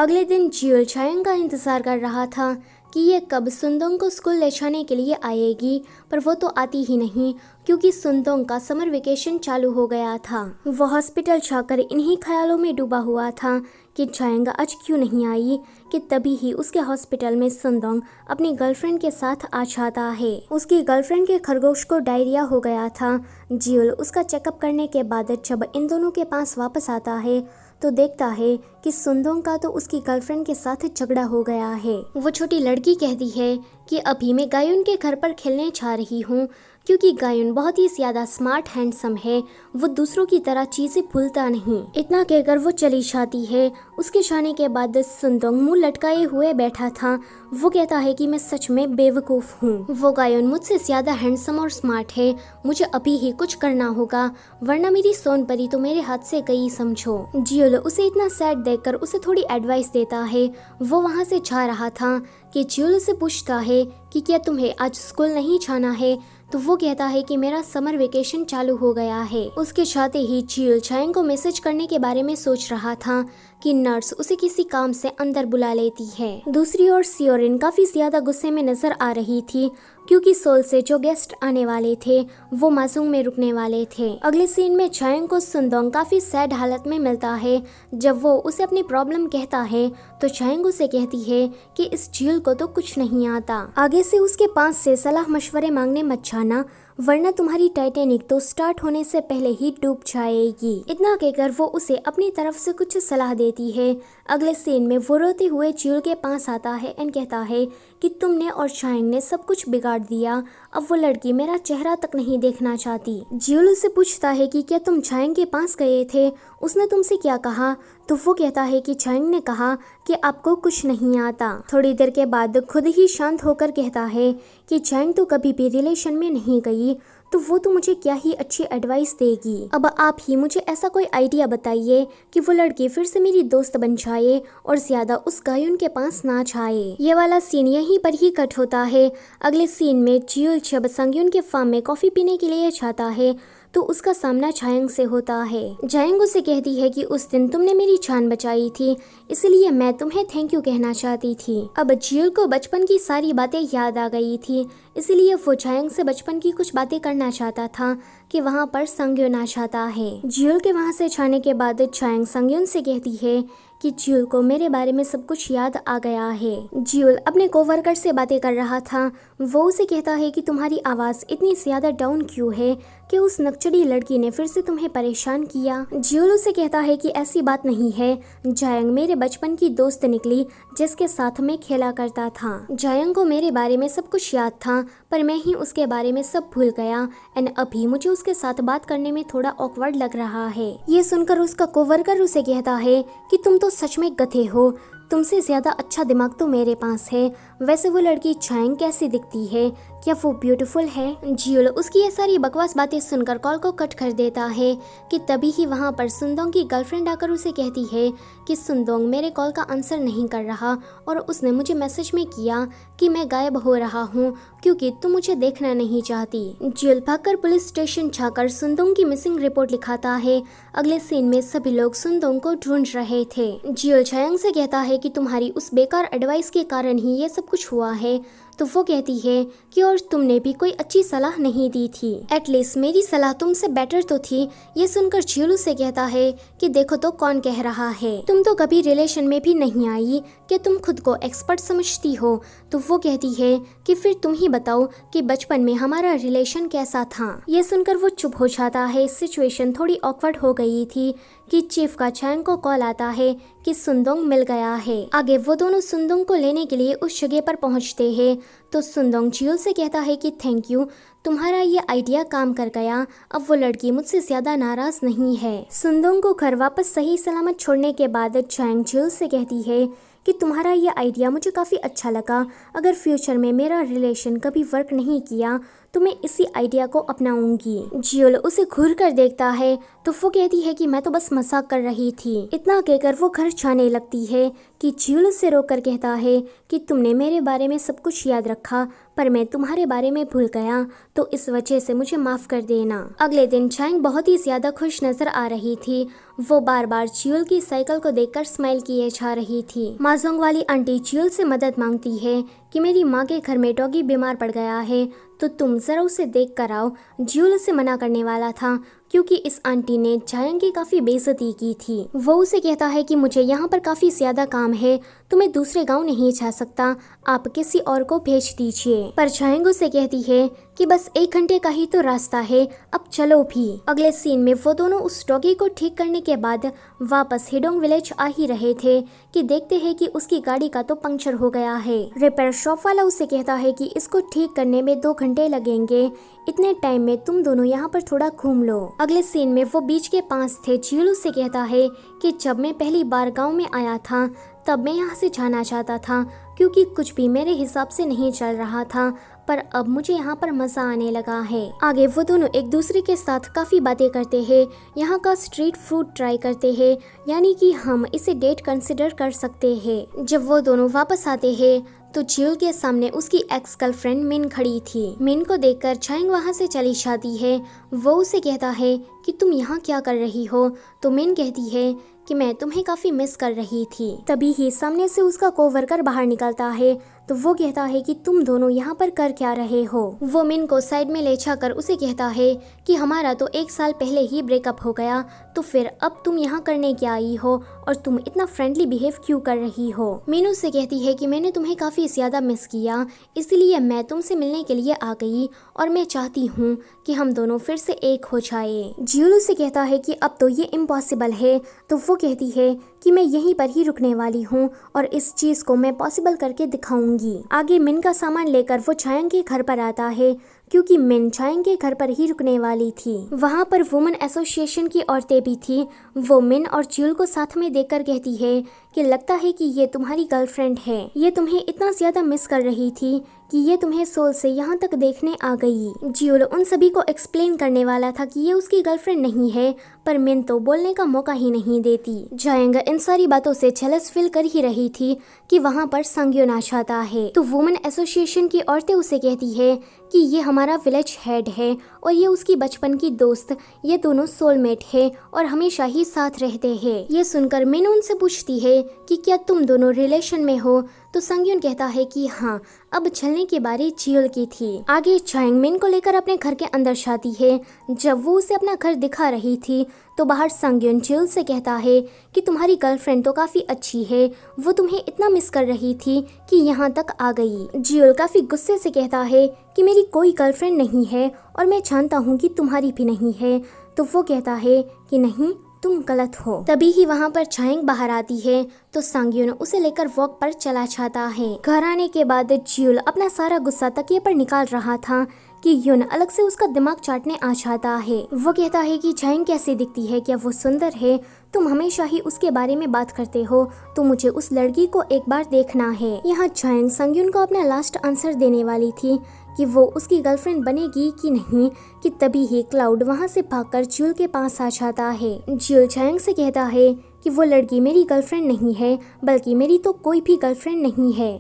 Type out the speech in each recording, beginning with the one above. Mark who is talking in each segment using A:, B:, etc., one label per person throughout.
A: अगले दिन जियोल चायंग का इंतजार कर रहा था कि ये कब सुंदोंग को स्कूल ले जाने के लिए आएगी, पर वो तो आती ही नहीं क्योंकि सुंदोंग का समर वेकेशन चालू हो गया था। वो हॉस्पिटल जाकर इन्हीं ख्यालों में डूबा हुआ था कि चायंग आज क्यों नहीं आई, कि तभी ही उसके हॉस्पिटल में सुंदोंग अपनी गर्लफ्रेंड के साथ आ जाता है। उसकी गर्लफ्रेंड के खरगोश को डायरिया हो गया था। जियोल उसका चेकअप करने के बाद जब इन दोनों के पास वापस आता है तो देखता है कि सुंदोंग का तो उसकी गर्लफ्रेंड के साथ झगड़ा हो गया है। वो छोटी लड़की कहती है कि अभी मैं गायुन के घर पर खेलने जा रही हूँ, क्योंकि गायुन बहुत ही ज्यादा स्मार्ट हैंडसम है, वो दूसरों की तरह चीजें भूलता नहीं। इतना कहकर वो चली जाती है। उसके जाने के बाद सुंदोंग मुंह लटकाए हुए बैठा था। वो कहता है कि मैं सच में बेवकूफ हूँ, वो गायुन मुझसे ज्यादा हैंडसम और स्मार्ट है, मुझे अभी ही कुछ करना होगा वरना मेरी सोनपरी तो मेरे हाथ से गई समझो। जियोल उसे इतना सैड देखकर उसे थोड़ी एडवाइस देता है। वो वहाँ से जा रहा था कि जियोल से पूछता है कि क्या तुम्हें आज स्कूल नहीं जाना है, तो वो कहता है कि मेरा समर वेकेशन चालू हो गया है। उसके साथ ही जियोल चायंग को मैसेज करने के बारे में सोच रहा था कि नर्स उसे किसी काम से अंदर बुला लेती है। दूसरी ओर सियोरिन काफी ज्यादा गुस्से में नजर आ रही थी क्योंकि सोल से जो गेस्ट आने वाले थे वो मासूम में रुकने वाले थे। अगले सीन में चायंग को सुंदोंग काफी सैड हालत में मिलता है। जब वो उसे अपनी प्रॉब्लम कहता है तो चायंग उसे कहती है कि इस जियोल को तो कुछ नहीं आता, आगे से उसके पास से सलाह मशवरे मांगने मत जाना वरना तुम्हारी टाइटैनिक तो स्टार्ट होने से पहले ही डूब जाएगी। इतना कहकर वो उसे अपनी तरफ से कुछ सलाह देती है। अगले सीन में वो रोते हुए जियोल के पास आता है एंड कहता है कि तुमने और चायंग ने सब कुछ बिगाड़ दिया, अब वो लड़की मेरा चेहरा तक नहीं देखना चाहती। जियोल उससे पूछता है कि क्या तुम चायंग के पास गए थे, उसने तुमसे क्या कहा, तो वो कहता है कि चायंग ने कहा कि आपको कुछ नहीं आता। थोड़ी देर के बाद खुद ही शांत होकर कहता है कि चायंग तो कभी भी रिलेशन में नहीं गई, तो वो तो मुझे क्या ही अच्छी एडवाइस देगी। अब आप ही मुझे ऐसा कोई आइडिया बताइए कि वो लड़की फिर से मेरी दोस्त बन जाए और ज्यादा उस गायुन के पास ना जाए। ये वाला सीन यहीं पर ही कट होता है। अगले सीन में जियोल जब संगयुन के फार्म में कॉफी पीने के लिए जाता है तो उसका सामना चायंग से होता है। चायंग उसे कहती है कि उस दिन तुमने मेरी जान बचाई थी, इसलिए मैं तुम्हें थैंक यू कहना चाहती थी। अब जियोल को बचपन की सारी बातें याद आ गई थी, इसलिए वो चायंग से बचपन की कुछ बातें करना चाहता था कि वहाँ पर संगयुन आ जाता है। जियोल के वहाँ से जाने के बाद चायंग संगयुन से कहती है कि जियोल को मेरे बारे में सब कुछ याद आ गया है। जियोल अपने कोवर्कर से बातें कर रहा था। वो उसे कहता है कि तुम्हारी आवाज़ इतनी ज्यादा डाउन क्यों है, कि उस नकचड़ी लड़की ने फिर से तुम्हें परेशान किया। जियोल उसे कहता है कि ऐसी बात नहीं है, जायंग मेरे बचपन की दोस्त निकली जिसके साथ मैं खेला करता था। जायंग को मेरे बारे में सब कुछ याद था, पर मैं ही उसके बारे में सब भूल गया एंड अभी मुझे उसके साथ बात करने में थोड़ा ऑकवर्ड लग रहा है। ये सुनकर उसका कोवर्कर उसे कहता है कि तुम तो सच में गधे हो, तुमसे ज्यादा अच्छा दिमाग तो मेरे पास है। वैसे वो लड़की चायंग कैसी दिखती है, क्या वो ब्यूटीफुल है? जियोल उसकी ये सारी बकवास बातें सुनकर कॉल को कट कर देता है कि तभी ही वहाँ पर सुंदोंग की गर्लफ्रेंड आकर उसे कहती है कि सुंदोंग मेरे कॉल का आंसर नहीं कर रहा और उसने मुझे मैसेज में किया कि मैं गायब हो रहा हूँ क्योंकि तुम मुझे देखना नहीं चाहती। जियोल भागकर पुलिस स्टेशन जाकर सुंदोंग की मिसिंग रिपोर्ट लिखाता है। अगले सीन में सभी लोग सुंदोंग को ढूंढ रहे थे। जियोल चायंग से कहता है कि तुम्हारी उस बेकार एडवाइस के कारण ही ये सब कुछ हुआ है, तो वो कहती है कि और तुमने भी कोई अच्छी सलाह नहीं दी थी, एटलीस्ट मेरी सलाह तुमसे बेटर तो थी। ये सुनकर जियोल से कहता है कि देखो तो कौन कह रहा है, तुम तो कभी रिलेशन में भी नहीं आई, कि तुम खुद को एक्सपर्ट समझती हो। तो वो कहती है कि फिर तुम ही बताओ कि बचपन में हमारा रिलेशन कैसा था। ये सुनकर वो चुप हो जाता है। सिचुएशन थोड़ी ऑकवर्ड हो गई थी कि चीफ का चायंग को कॉल आता है कि सुंदोंग मिल गया है। आगे वो दोनों सुंदोंग को लेने के लिए उस जगह पर पहुंचते हैं तो सुंदोंग जियोल से कहता है कि थैंक यू, तुम्हारा ये आइडिया काम कर गया, अब वो लड़की मुझसे ज्यादा नाराज नहीं है। सुंदोंग को घर वापस सही सलामत छोड़ने के बाद चायंग जियोल से कहती है कि तुम्हारा ये आइडिया मुझे काफ़ी अच्छा लगा, अगर फ्यूचर में मेरा रिलेशन कभी वर्क नहीं किया तो मैं इसी आइडिया को अपनाऊंगी। जियोल उसे घूर कर देखता है तो वो कहती है कि मैं तो बस मजाक कर रही थी। इतना कहकर वो घर जाने लगती है कि जियोल उससे रोककर कहता है कि तुमने मेरे बारे में सब कुछ याद रखा पर मैं तुम्हारे बारे में भूल गया, तो इस वजह से मुझे माफ कर देना। अगले दिन चांग बहुत ही ज्यादा खुश नजर आ रही थी। वो बार बार जियोल की साइकिल को देखकर स्माइल किए जा रही थी। माजोंग वाली आंटी जियोल से मदद मांगती है कि मेरी माँ के घर में डॉगी बीमार पड़ गया है, तो तुम जरा उसे देख कर आओ। जियोल उसे मना करने वाला था क्योंकि इस आंटी ने चायांग की काफी बेइज्जती की थी। वो उसे कहता है कि मुझे यहाँ पर काफी ज्यादा काम है, तो मैं दूसरे गांव नहीं जा सकता, आप किसी और को भेज दीजिए। पर चायांग उसे कहती है कि बस 1 घंटे का ही तो रास्ता है, अब चलो भी। अगले सीन में वो दोनों उस डॉगी को ठीक करने के बाद वापस हिडोंग विलेज आ ही रहे थे कि देखते हैं कि उसकी गाड़ी का तो पंक्चर हो गया है। रिपेयर शॉप वाला उसे कहता है कि इसको ठीक करने में 2 घंटे लगेंगे, इतने टाइम में तुम दोनों यहाँ पर थोड़ा घूम लो। अगले सीन में वो बीच के पास थे। जियोल उससे कहता है कि जब मैं पहली बार गांव में आया था तब मैं यहाँ से जाना चाहता था क्योंकि कुछ भी मेरे हिसाब से नहीं चल रहा था, पर अब मुझे यहाँ पर मजा आने लगा है। आगे वो दोनों एक दूसरे के साथ काफी बातें करते हैं, यहाँ का स्ट्रीट फूड ट्राई करते हैं, यानी कि हम इसे डेट कंसिडर कर सकते हैं। जब वो दोनों वापस आते हैं तो जियोल के सामने उसकी एक्स गर्लफ्रेंड मिन खड़ी थी। मिन को देखकर चायांग वहाँ से चली जाती है। वो उसे कहता है कि तुम यहाँ क्या कर रही हो, तो मिन कहती है कि मैं तुम्हें काफी मिस कर रही थी। तभी ही सामने से उसका कोवर्कर बाहर निकलता है तो वो कहता है कि तुम दोनों यहाँ पर कर क्या रहे हो। वो मिन को साइड में ले जाकर उसे कहता है कि हमारा तो 1 साल पहले ही ब्रेकअप हो गया, तो फिर अब तुम यहाँ करने क्या आई हो और तुम इतना फ्रेंडली बिहेव क्यों कर रही हो। मिन उससे कहती है कि मैंने तुम्हें काफी ज्यादा मिस किया, इसलिए मैं तुमसे मिलने के लिए आ गई और मैं चाहती हूँ कि हम दोनों फिर से एक हो जाए। जियोल से कहता है कि अब तो ये इम्पॉसिबल है, तो वो कहती है कि मैं यहीं पर ही रुकने वाली हूँ और इस चीज को मैं पॉसिबल करके दिखाऊंगी। आगे मिन का सामान लेकर वो चायांग के घर पर आता है क्योंकि मिन चायांग के घर पर ही रुकने वाली थी। वहाँ पर वुमेन एसोसिएशन की औरतें भी थी। वो मिन और जियोल को साथ में देखकर कहती है कि लगता है कि ये तुम्हारी गर्लफ्रेंड है, ये तुम्हें इतना ज्यादा मिस कर रही थी कि ये तुम्हें सोल से यहाँ तक देखने आ गई। जियोल उन सभी को एक्सप्लेन करने वाला था कि ये उसकी गर्लफ्रेंड नहीं है, पर मिन तो बोलने का मौका ही नहीं देती। चायांग इन सारी बातों से जेलस फील कर ही रही थी कि वहाँ पर संग्योन आ जाता है। तो वुमेन एसोसिएशन की औरतें उसे कहती है कि ये हमारा विलेज हेड है और ये उसकी बचपन की दोस्त, ये दोनों सोलमेट है और हमेशा ही साथ रहते हैं। ये सुनकर मिन उनसे पूछती है कि क्या तुम दोनों रिलेशन में हो, तो संग्योन कहता है कि हाँ। अब चलने की बारी जियोल की थी। आगे चायांग मिन को लेकर अपने घर के अंदर जाती है। जब वो उसे अपना घर दिखा रही थी तो बाहर संग्योन जियोल से कहता है कि तुम्हारी गर्लफ्रेंड तो काफी अच्छी है, वो तुम्हें इतना मिस कर रही थी कि यहाँ तक आ गई। जियोल काफी गुस्से से कहता है कि मेरी कोई गर्लफ्रेंड नहीं है और मैं जानता हूँ कि तुम्हारी भी नहीं है, तो वो कहता है कि नहीं, तुम गलत हो। तभी ही वहाँ पर चायांग बाहर आती है तो संग्योन उसे लेकर वॉक पर चला जाता है। घर आने के बाद जियोल अपना सारा गुस्सा तकिए पर निकाल रहा था कि युन अलग से उसका दिमाग चाटने आ जाता है। वो कहता है कि चायांग कैसी दिखती है, क्या वो सुंदर है, तुम हमेशा ही उसके बारे में बात करते हो, तो मुझे उस लड़की को एक बार देखना है। यहाँ चायांग संग्योन को अपना लास्ट आंसर देने वाली थी कि वो उसकी गर्लफ्रेंड बनेगी कि नहीं, कि तभी ही क्लाउड वहाँ से भागकर जियोल के पास आ जाता है। जियोल चायांग से कहता है कि वो लड़की मेरी गर्लफ्रेंड नहीं है, बल्कि मेरी तो कोई भी गर्लफ्रेंड नहीं है।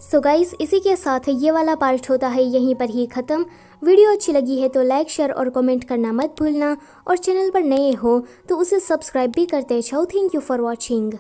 A: सो गाइस, इसी के साथ ये वाला पार्ट होता है यहीं पर ही खत्म। वीडियो अच्छी लगी है तो लाइक, शेयर और कमेंट करना मत भूलना, और चैनल पर नए हो तो उसे सब्सक्राइब भी करते जाओ। Thank you for watching.